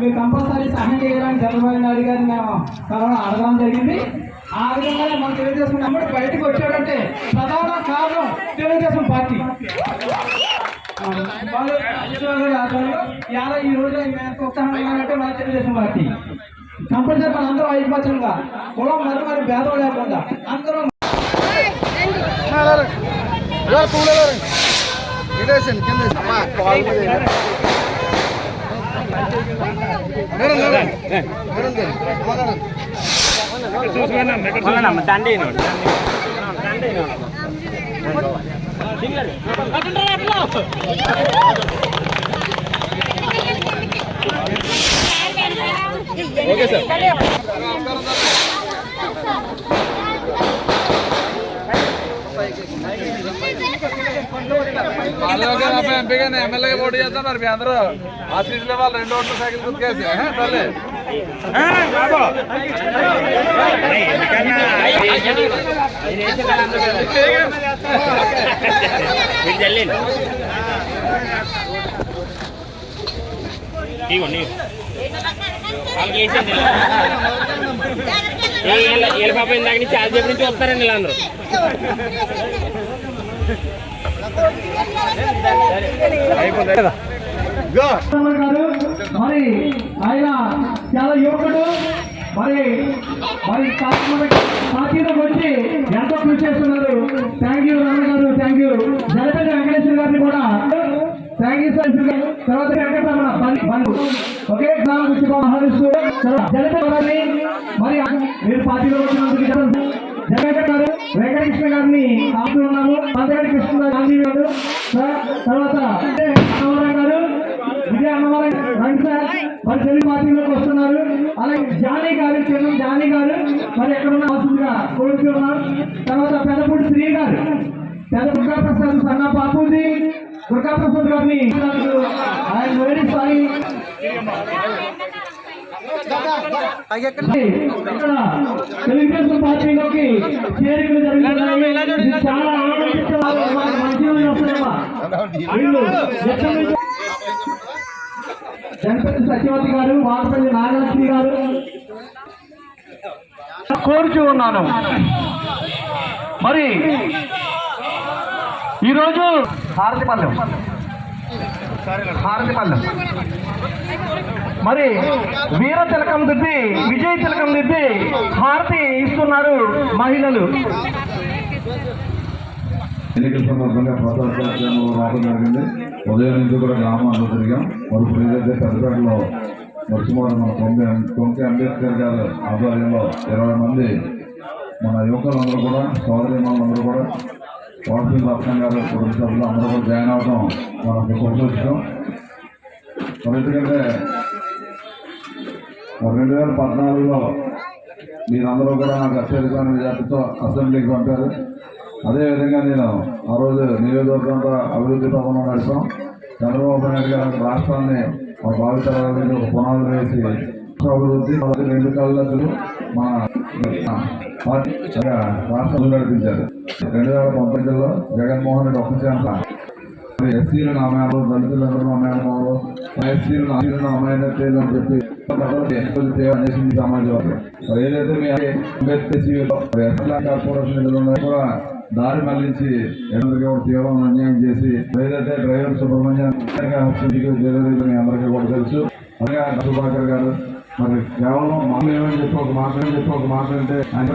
మీరు కంపల్సరీ సహాయం చేయాలని చంద్రబాబు నాయుడు గారిని మేము అడగడం జరిగింది. ఆ విధంగానే మనం తెలుగుదేశం అమ్మడు బయటకు వచ్చాడంటే ప్రధాన కారణం తెలుగుదేశం పార్టీ. ఈ రోజు ఉత్సాహంగా అంటే మన తెలుగుదేశం పార్టీ కంపల్సరీ మన అందరూ ఐకమత్యంగా కులం మరి భేదం లేకుండా అందరూ దండి ఓకే సార్. ఎంపీగానే ఎమ్మెల్యేగా పోటీ చేస్తాం. మరి మీ అందరూ ఆ సీట్లో వాళ్ళు 2 ఓట్లు సైకిల్ గుర్తుకేసి తల్లి ఏళ్ళ పాప ఇందాక నుంచి చాలాసేపు నుంచి వస్తారండి వీళ్ళందరూ. మరి ఆయన చాలా యువకుడు. మరి పార్టీలోకి వచ్చి ఎంతో కృషి చేస్తున్నారు. థ్యాంక్ యూ రమణ గారు, థ్యాంక్ యూ. జలపల్లి వెంకటేశ్వర గారిని కూడా థ్యాంక్ యూ సార్. తర్వాత వెంకటరమణ ఒకే ఆహ్వానిస్తూ జలపల్లి మరి మీరు పార్టీలో వచ్చినందుకు జగన్ గారు వెంకటకృష్ణ గారిని ఆపుతూ ఉన్నాము. పంతగడి కృష్ణ గాంధీ గారు, తర్వాత అన్నవరం గారు, విజయ అన్నవరం రండి సార్. మరి తెలుగు పార్టీలోకి వస్తున్నారు. అలాగే జానీ గారు, చిన్న జానీ గారు మరి ఎక్కడున్న అవసరంగా కోరుతున్నారు. తర్వాత పెద్దపూడి శ్రీ గారు, పెద్ద దుర్గాప్రసాద్ సన్న బాపూజీ దుర్గాప్రసాద్ గారిని ఆయన వెరీ సారీ. తెలుగుదేశం పార్టీలోకి చేరికలు జరుగుతున్నాయి. చాలా గణపతి సత్యవతి గారు, వాడపల్లి నాగలక్ష్మి గారు కోరుచూ ఉన్నాను. మరి ఈరోజు హారతిపల్లెం మరి వీర తిలకం దిద్ది, విజయ తిలకం దిద్ది హారతి ఇస్తున్నారు మహిళలు. ఎన్నికల సందర్భంగా ప్రచారంలో రావడం జరిగింది. ఉదయం నుంచి కూడా గ్రామాల్లో తిరిగాం. మరి ఏదైతే పెద్దపేటలో సుమారు మన కొంకే అంబేద్కర్ గారి ఆధ్వర్యంలో 20 మంది మన యువకులందరూ కూడా, సోదరిమణులందరూ కూడా, వార్షిక రత్నం గారు కుటుంబ సభ్యులు అందరూ కూడా జాయిన్ అవడం మనకు సంతోషం. మరి ఎందుకంటే 2014లో మీరందరూ కూడా నాకు అత్యధికమైన మెజార్టీతో అసెంబ్లీకి పంపారు. అదేవిధంగా నేను ఆ రోజు నియోజకవర్గంలో అభివృద్ధి పథకంలో నడిపాం. చంద్రబాబు నాయుడు గారు రాష్ట్రాన్ని మా భావితరాలకు ఒక పునాదులు వేసి అభివృద్ధి 2 కళ్ళకు మన పార్టీ రాష్ట్రం నడిపించారు. 2019లో జగన్మోహన్ రెడ్డి ఒక్క ఛాన్స్ ఎస్సీలను అమ్మాయిలు, దళితులందరూ అమ్మాయిలు, ఎస్సీలను అమ్మాయినట్టు అని చెప్పి చేసింది సమాజం. ఏదైతే మీ అంబేద్కర్ కార్పొరేషన్ నిధులు ఉన్నాయో కూడా దారి మళ్లించి అందరికీ కూడా తీవ్రమైన అన్యాయం చేసి ఏదైతే డ్రైవర్ సుబ్రహ్మణ్యం మీ అందరికీ కూడా తెలుసు. అలాగే సుభాకర్ గారు మరి కేవలం మామూలు ఏమని చెప్పి ఒక మాట అంటే ఆయన